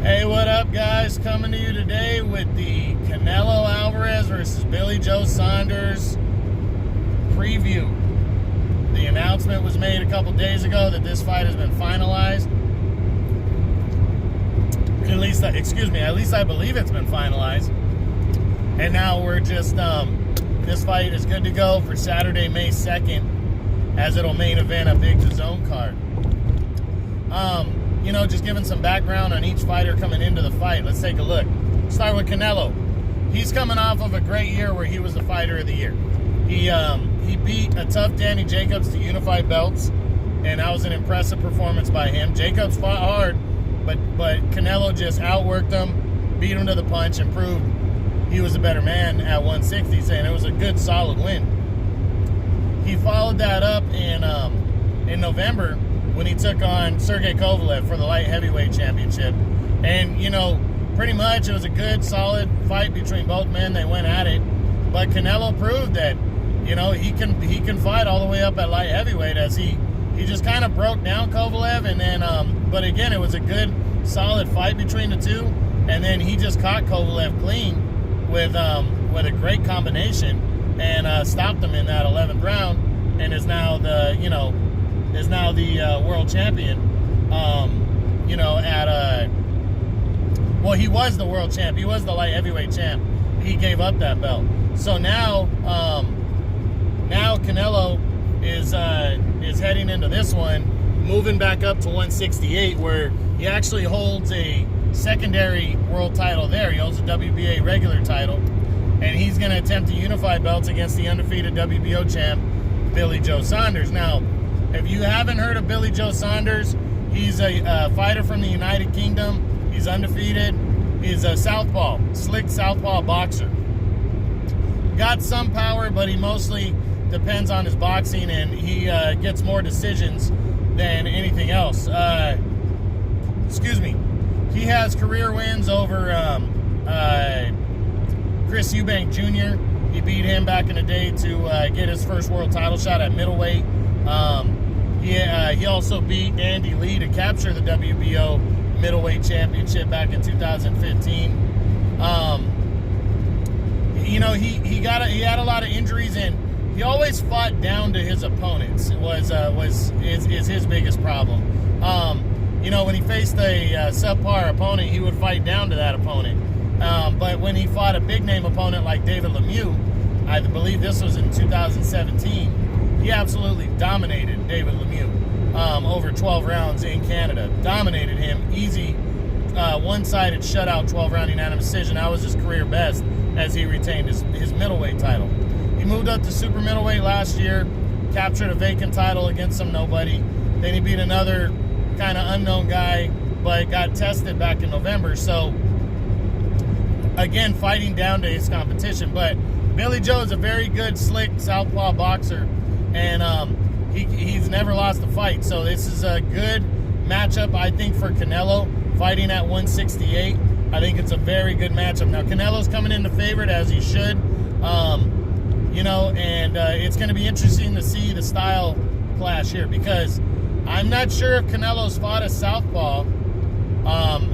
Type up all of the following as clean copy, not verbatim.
Hey, what up, guys? Coming to you today with the Canelo Alvarez versus Billy Joe Saunders preview. The announcement was made a couple days ago that this fight has been finalized. At least I believe it's been finalized. And now we're just, this fight is good to go for Saturday, May 2nd, as it'll main event a big DAZN card. Just giving some background on each fighter coming into the fight. Let's take a look. Start with Canelo. He's coming off of a great year where he was the fighter of the year. He beat a tough Danny Jacobs to unify belts, and that was an impressive performance by him. Jacobs fought hard, but Canelo just outworked him, beat him to the punch, and proved he was a better man at 160, saying it was a good, solid win. He followed that up in November when he took on Sergey Kovalev for the light heavyweight championship. And, pretty much it was a good, solid fight between both men. They went at it. But Canelo proved that, he can fight all the way up at light heavyweight, as he just kind of broke down Kovalev. And then, but again, it was a good, solid fight between the two. And then he just caught Kovalev clean with a great combination and stopped him in that 11th round, and is now the world champion. He was the world champ. He was the light heavyweight champ. He gave up that belt. So now Canelo is heading into this one, moving back up to 168, where he actually holds a secondary world title there. He holds a WBA regular title, and he's going to attempt to unify belts against the undefeated WBO champ, Billy Joe Saunders. Now, if you haven't heard of Billy Joe Saunders, he's a fighter from the United Kingdom. He's undefeated. He's a slick southpaw boxer. Got some power, but he mostly depends on his boxing, and he gets more decisions than anything else. He has career wins over Chris Eubank Jr. He beat him back in the day to get his first world title shot at middleweight. He also beat Andy Lee to capture the WBO middleweight championship back in 2015. He had a lot of injuries, and he always fought down to his opponents. Is his biggest problem. When he faced a subpar opponent, he would fight down to that opponent. But when he fought a big name opponent like David Lemieux, I believe this was in 2017, he absolutely dominated David Lemieux over 12 rounds in Canada. Dominated him. Easy, one-sided shutout, 12-round unanimous decision. That was his career best, as he retained his middleweight title. He moved up to super-middleweight last year, captured a vacant title against some nobody. Then he beat another kind of unknown guy, but got tested back in November. So, again, fighting down to his competition. But Billy Joe is a very good, slick southpaw boxer, and he's never lost a fight. So this is a good matchup, I think, for Canelo, fighting at 168. I think it's a very good matchup. Now, Canelo's coming in the favorite, as he should, and it's going to be interesting to see the style clash here, because I'm not sure if Canelo's fought a southpaw.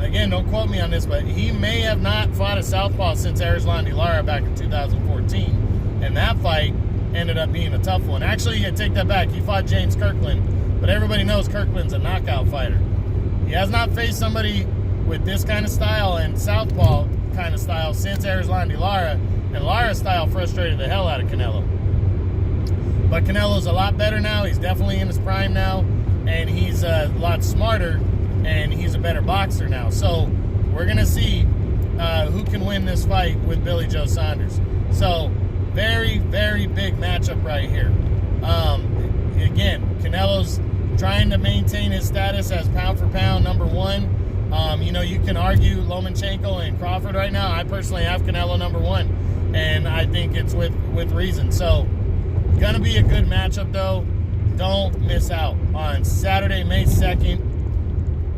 Again, don't quote me on this, but he may have not fought a southpaw since Erislandy Lara back in 2014, and that fight ended up being a tough one. Actually, I take that back. He fought James Kirkland, but everybody knows Kirkland's a knockout fighter. He has not faced somebody with this kind of style and southpaw kind of style since Erislandy Lara, and Lara's style frustrated the hell out of Canelo. But Canelo's a lot better now. He's definitely in his prime now, and he's a lot smarter, and he's a better boxer now. So we're going to see who can win this fight with Billy Joe Saunders. So very, very big matchup right here. Again, Canelo's trying to maintain his status as pound for pound number one. You can argue Lomachenko and Crawford right now. I personally have Canelo number one, and I think it's with reason. So gonna be a good matchup, though. Don't miss out on Saturday, May 2nd.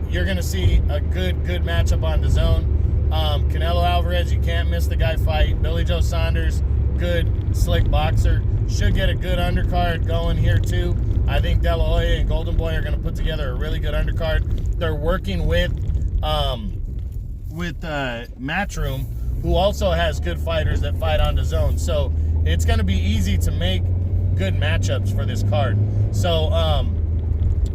You're gonna see a good matchup on DAZN. Canelo Alvarez, you can't miss the guy fight. Billy Joe Saunders, good, slick boxer. Should get a good undercard going here, too. I think De La Hoya and Golden Boy are going to put together a really good undercard. They're working with with Matchroom, who also has good fighters that fight on DAZN. So it's going to be easy to make good matchups for this card. So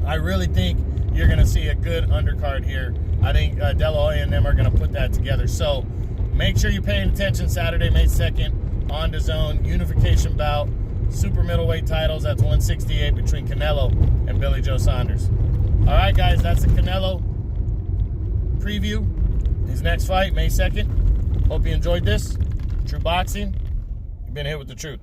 I really think you're going to see a good undercard here. I think De La Hoya and them are going to put that together. So make sure you're paying attention Saturday, May 2nd on DAZN. Unification bout, super middleweight titles. That's 168 between Canelo and Billy Joe Saunders. All right, guys, that's the Canelo preview. His next fight, May 2nd. Hope you enjoyed this. True Boxing, you've been hit with the truth.